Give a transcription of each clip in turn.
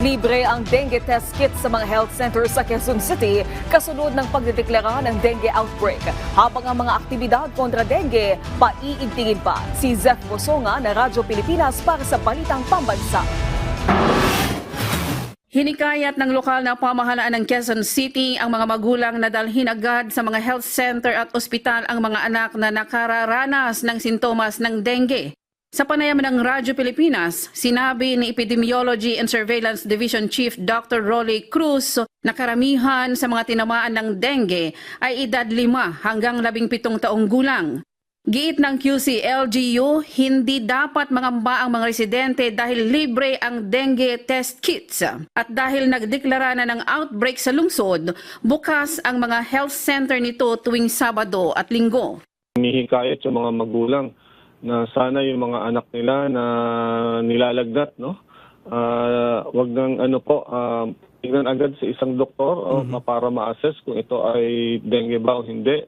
Libre ang dengue test kit sa mga health centers sa Quezon City kasunod ng pagdedeklara ng dengue outbreak. Habang ang mga aktibidad kontra dengue, paiigtingin pa. Si Zef Bosonga na Radyo Pilipinas para sa Balitang Pambansa. Hinikayat ng lokal na pamahalaan ng Quezon City ang mga magulang na dalhin agad sa mga health center at ospital ang mga anak na nakararanas ng sintomas ng dengue. Sa panayam ng Radyo Pilipinas, sinabi ni Epidemiology and Surveillance Division Chief Dr. Rolly Cruz na karamihan sa mga tinamaan ng dengue ay edad 5 hanggang 17 taong gulang. Giit ng QC-LGU, hindi dapat mangamba ang mga residente dahil libre ang dengue test kits. At dahil nagdeklara na ng outbreak sa lungsod, bukas ang mga health center nito tuwing Sabado at Linggo. Hinihikayat yung mga magulang na sana yung mga anak nila na nilalagnat, no? Wag nang tingnan agad sa isang doktor para ma-assess kung ito ay dengue ba o hindi,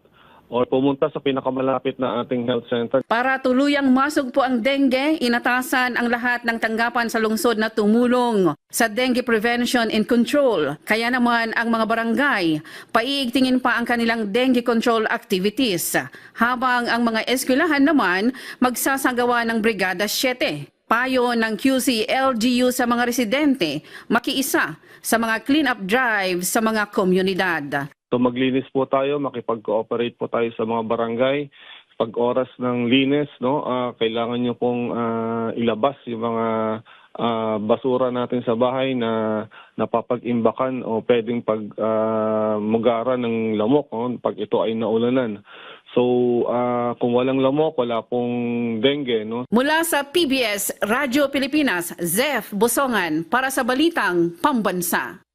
o pumunta sa pinakamalapit na ating health center. Para tuluyang masugpo ang dengue, inatasan ang lahat ng tanggapan sa lungsod na tumulong sa dengue prevention and control. Kaya naman ang mga barangay, paiigtingin pa ang kanilang dengue control activities. Habang ang mga eskwelahan naman, magsasagawa ng Brigada 7. Payo ng QC-LGU sa mga residente, makiisa sa mga clean-up drive sa mga komunidad. So maglinis po tayo, makipag-cooperate po tayo sa mga barangay. Pag oras ng linis, no, kailangan nyo pong ilabas yung mga basura natin sa bahay na napapag-imbakan o pwedeng mugara ng lamok, no, pag ito ay naulanan. So kung walang lamok, wala pong dengue. No? Mula sa PBS, Radyo Pilipinas, Zef Bosongan para sa Balitang Pambansa.